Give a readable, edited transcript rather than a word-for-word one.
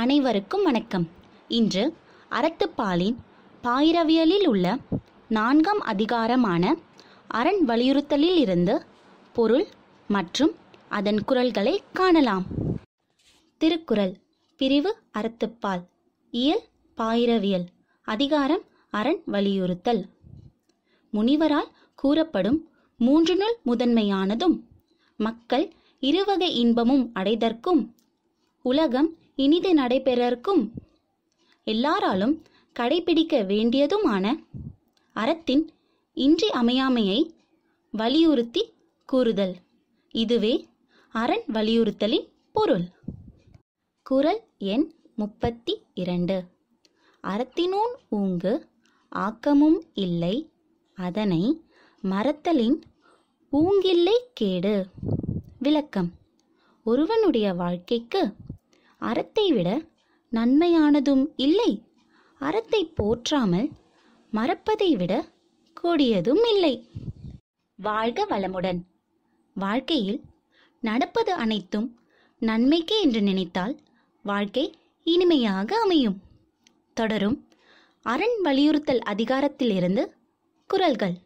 அனைவருக்கும் வணக்கம். இன்று அறத்துப்பாலின் பாயிரவியலில் உள்ள 4ஆம் அதிகாரமான அரண் வலியுறுத்தலில் இருந்து பொருள் மற்றும் அதன் குறள்களை காணலாம். திருக்குறள் பிரிவு அறத்துப்பால், இயல் பாயிரவியல், அதிகாரம் அரண் வலியுறுத்தல். முனிவரால் கூறப்படும் 3 முதன்மையானதும் மக்கள் இருவகை இன்பமும் அடைதற்கும் உலகம் இனிது நடைபெறற்கும் எல்லாராலும் கடைபிடிக்க வேண்டியதுமான அறத்தின் இன்றி அமையாமையை வலியுறுத்தி கூறுதல். இதுவே அரண் வலியுறுத்தலின் பொருள். குறள் எண் 32. அறத்தினூன் ஊங்கு ஆக்கமும் இல்லை, அதனை மறத்தலின் ஊங்கில்லை கேடு. விளக்கம்: ஒருவனுடைய வாழ்க்கைக்கு அறத்தை விட நன்மையானதும் இல்லை, அறத்தை போற்றாமல் மறப்பதை விட கொடியதும் இல்லை. வாழ்க வளமுடன். வாழ்க்கையில் நடப்பது அனைத்தும் நன்மைக்கே என்று நினைத்தால் வாழ்க்கை இனிமையாக அமையும். தொடரும் அரண் வலியுறுத்தல் அதிகாரத்திலிருந்து குறள்கள்.